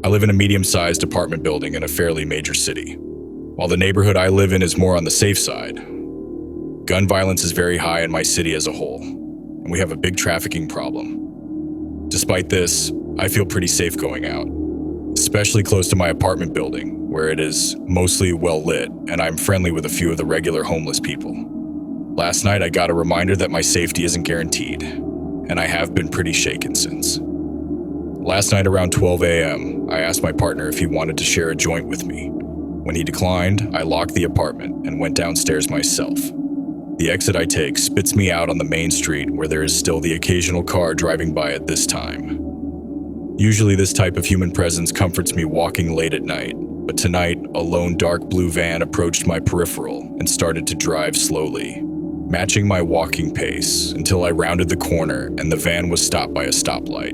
I live in a medium-sized apartment building in a fairly major city. While the neighborhood I live in is more on the safe side, gun violence is very high in my city as a whole, and we have a big trafficking problem. Despite this, I feel pretty safe going out, especially close to my apartment building, where it is mostly well lit, and I'm friendly with a few of the regular homeless people. Last night, I got a reminder that my safety isn't guaranteed, and I have been pretty shaken since. Last night around 12 a.m., I asked my partner if he wanted to share a joint with me. When he declined, I locked the apartment and went downstairs myself. The exit I take spits me out on the main street where there is still the occasional car driving by at this time. Usually this type of human presence comforts me walking late at night, but tonight a lone dark blue van approached my peripheral and started to drive slowly, matching my walking pace until I rounded the corner and the van was stopped by a stoplight.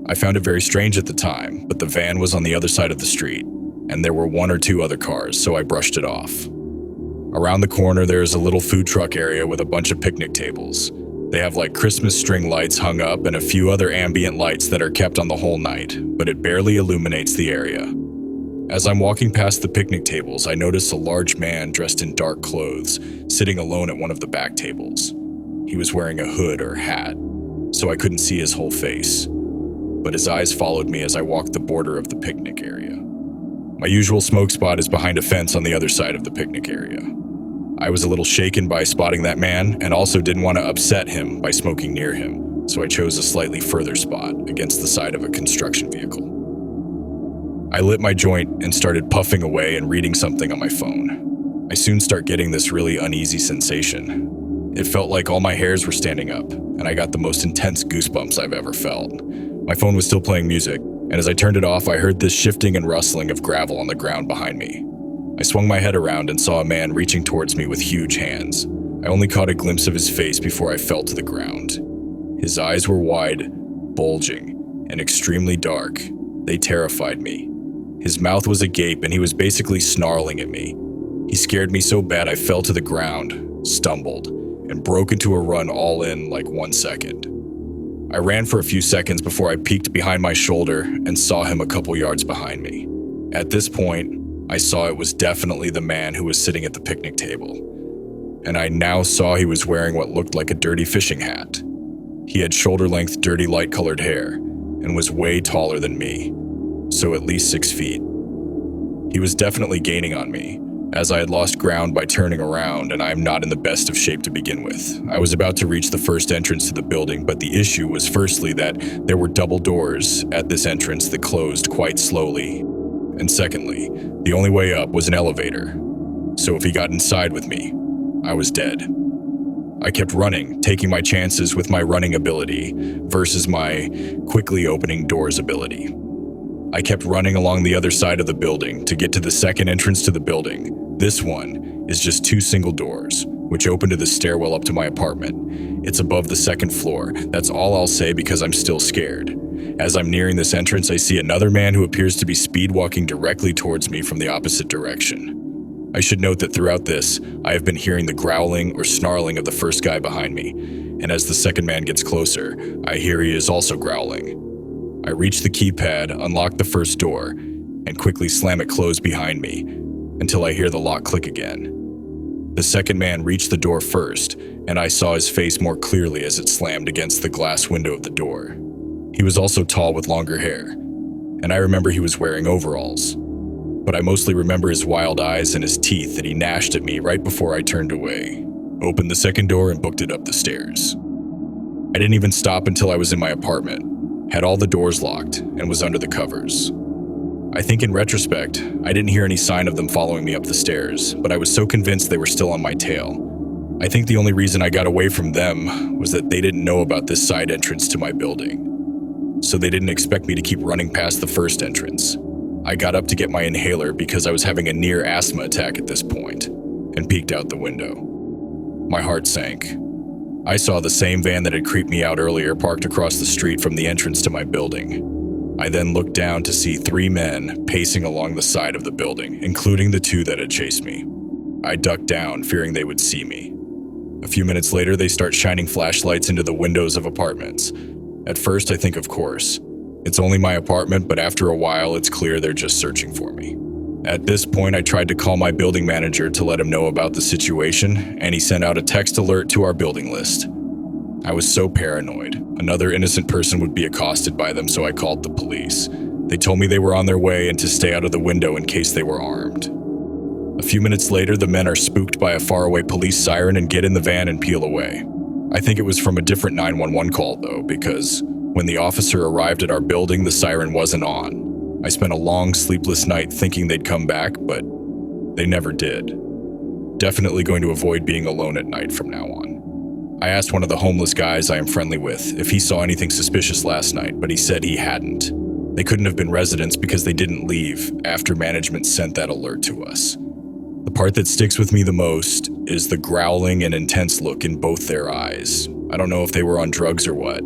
I found it very strange at the time, but the van was on the other side of the street, and there were one or two other cars, so I brushed it off. Around the corner there is a little food truck area with a bunch of picnic tables. They have like Christmas string lights hung up and a few other ambient lights that are kept on the whole night, but it barely illuminates the area. As I'm walking past the picnic tables, I notice a large man dressed in dark clothes, sitting alone at one of the back tables. He was wearing a hood or hat, so I couldn't see his whole face, but his eyes followed me as I walked the border of the picnic area. My usual smoke spot is behind a fence on the other side of the picnic area. I was a little shaken by spotting that man and also didn't want to upset him by smoking near him, so I chose a slightly further spot against the side of a construction vehicle. I lit my joint and started puffing away and reading something on my phone. I soon start getting this really uneasy sensation. It felt like all my hairs were standing up, and I got the most intense goosebumps I've ever felt. My phone was still playing music, and as I turned it off, I heard this shifting and rustling of gravel on the ground behind me. I swung my head around and saw a man reaching towards me with huge hands. I only caught a glimpse of his face before I fell to the ground. His eyes were wide, bulging, and extremely dark. They terrified me. His mouth was agape and he was basically snarling at me. He scared me so bad I fell to the ground, stumbled, and broke into a run all in like 1 second. I ran for a few seconds before I peeked behind my shoulder and saw him a couple yards behind me. At this point, I saw it was definitely the man who was sitting at the picnic table, and I now saw he was wearing what looked like a dirty fishing hat. He had shoulder-length dirty light-colored hair and was way taller than me, so at least 6 feet. He was definitely gaining on me, as I had lost ground by turning around and I am not in the best of shape to begin with. I was about to reach the first entrance to the building, but the issue was firstly that there were double doors at this entrance that closed quite slowly, and secondly, the only way up was an elevator, so if he got inside with me, I was dead. I kept running, taking my chances with my running ability versus my quickly opening doors ability. I kept running along the other side of the building to get to the second entrance to the building. This one is just 2 single doors, which open to the stairwell up to my apartment. It's above the 2nd floor. That's all I'll say because I'm still scared. As I'm nearing this entrance, I see another man who appears to be speed walking directly towards me from the opposite direction. I should note that throughout this, I have been hearing the growling or snarling of the first guy behind me, and as the second man gets closer, I hear he is also growling. I reach the keypad, unlock the first door, and quickly slam it closed behind me until I hear the lock click again. The second man reached the door first, and I saw his face more clearly as it slammed against the glass window of the door. He was also tall with longer hair, and I remember he was wearing overalls. But I mostly remember his wild eyes and his teeth that he gnashed at me right before I turned away, opened the second door and booked it up the stairs. I didn't even stop until I was in my apartment, had all the doors locked, and was under the covers. I think in retrospect, I didn't hear any sign of them following me up the stairs, but I was so convinced they were still on my tail. I think the only reason I got away from them was that they didn't know about this side entrance to my building, so they didn't expect me to keep running past the first entrance. I got up to get my inhaler because I was having a near asthma attack at this point, and peeked out the window. My heart sank. I saw the same van that had creeped me out earlier parked across the street from the entrance to my building. I then looked down to see 3 men pacing along the side of the building, including the 2 that had chased me. I ducked down, fearing they would see me. A few minutes later, they start shining flashlights into the windows of apartments. At first, I think, of course, It's only my apartment, but after a while, it's clear they're just searching for me. At this point, I tried to call my building manager to let him know about the situation, and he sent out a text alert to our building list. I was so paranoid. Another innocent person would be accosted by them, so I called the police. They told me they were on their way and to stay out of the window in case they were armed. A few minutes later, the men are spooked by a faraway police siren and get in the van and peel away. I think it was from a different 911 call, though, because when the officer arrived at our building, the siren wasn't on. I spent a long, sleepless night thinking they'd come back, but they never did. Definitely going to avoid being alone at night from now on. I asked one of the homeless guys I am friendly with if he saw anything suspicious last night, but he said he hadn't. They couldn't have been residents because they didn't leave after management sent that alert to us. The part that sticks with me the most is the growling and intense look in both their eyes. I don't know if they were on drugs or what.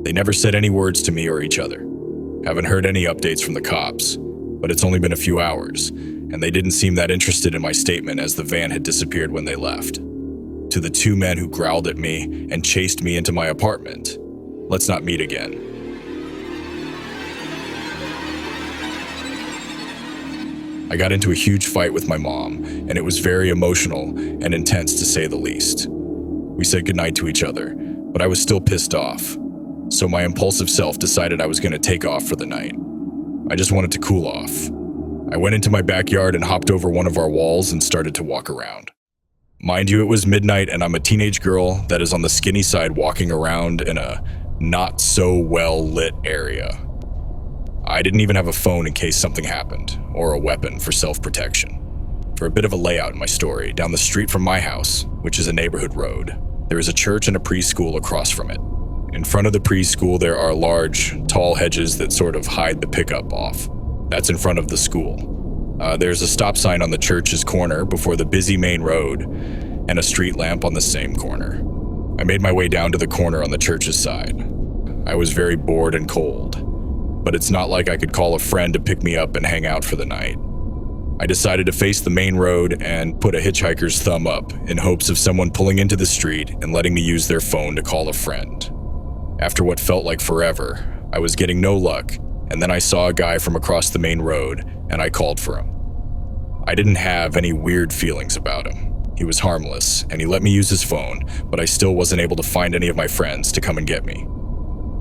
They never said any words to me or each other. Haven't heard any updates from the cops, but it's only been a few hours, and they didn't seem that interested in my statement as the van had disappeared when they left. To the two men who growled at me and chased me into my apartment, let's not meet again. I got into a huge fight with my mom, and it was very emotional and intense to say the least. We said goodnight to each other, but I was still pissed off. So my impulsive self decided I was going to take off for the night. I just wanted to cool off. I went into my backyard and hopped over one of our walls and started to walk around. Mind you, it was midnight and I'm a teenage girl that is on the skinny side walking around in a not so well lit area. I didn't even have a phone in case something happened, or a weapon for self-protection. For a bit of a layout in my story, down the street from my house, which is a neighborhood road, there is a church and a preschool across from it. In front of the preschool, there are large, tall hedges that sort of hide the pickup off. That's in front of the school. There's a stop sign on the church's corner before the busy main road, and a street lamp on the same corner. I made my way down to the corner on the church's side. I was very bored and cold, but it's not like I could call a friend to pick me up and hang out for the night. I decided to face the main road and put a hitchhiker's thumb up in hopes of someone pulling into the street and letting me use their phone to call a friend. After what felt like forever, I was getting no luck, and then I saw a guy from across the main road, and I called for him. I didn't have any weird feelings about him. He was harmless, and he let me use his phone, but I still wasn't able to find any of my friends to come and get me.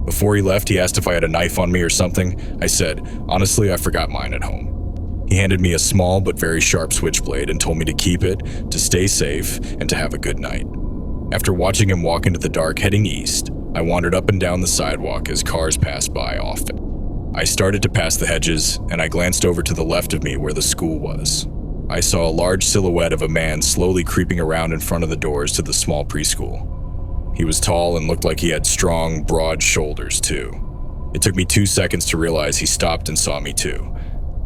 Before he left, he asked if I had a knife on me or something. I said, honestly, I forgot mine at home. He handed me a small but very sharp switchblade and told me to keep it, to stay safe, and to have a good night. After watching him walk into the dark heading east, I wandered up and down the sidewalk as cars passed by often. I started to pass the hedges, and I glanced over to the left of me where the school was. I saw a large silhouette of a man slowly creeping around in front of the doors to the small preschool. He was tall and looked like he had strong, broad shoulders, too. It took me 2 seconds to realize he stopped and saw me, too.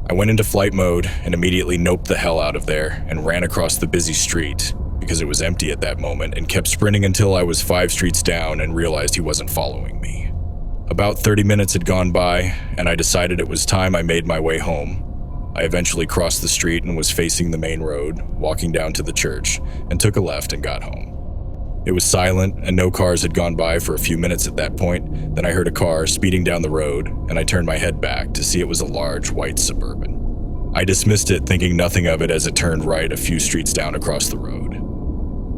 I went into flight mode and immediately noped the hell out of there and ran across the busy street, because it was empty at that moment, and kept sprinting until I was 5 streets down and realized he wasn't following me. About 30 minutes had gone by, and I decided it was time I made my way home. I eventually crossed the street and was facing the main road, walking down to the church, and took a left and got home. It was silent, and no cars had gone by for a few minutes at that point. Then I heard a car speeding down the road, and I turned my head back to see it was a large white Suburban. I dismissed it, thinking nothing of it as it turned right a few streets down across the road.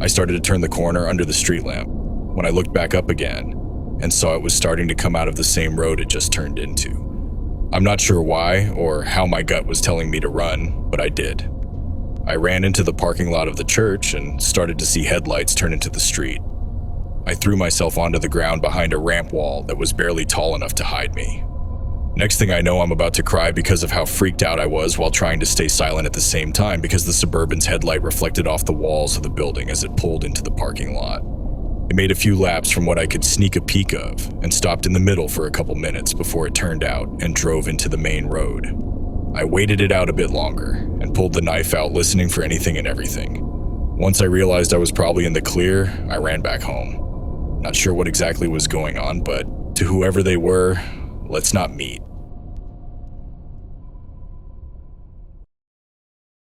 I started to turn the corner under the street lamp when I looked back up again and saw it was starting to come out of the same road it just turned into. I'm not sure why or how my gut was telling me to run, but I did. I ran into the parking lot of the church and started to see headlights turn into the street. I threw myself onto the ground behind a ramp wall that was barely tall enough to hide me. Next thing I know, I'm about to cry because of how freaked out I was while trying to stay silent at the same time because the Suburban's headlight reflected off the walls of the building as it pulled into the parking lot. It made a few laps from what I could sneak a peek of and stopped in the middle for a couple minutes before it turned out and drove into the main road. I waited it out a bit longer and pulled the knife out, listening for anything and everything. Once I realized I was probably in the clear, I ran back home. Not sure what exactly was going on, but to whoever they were, let's not meet.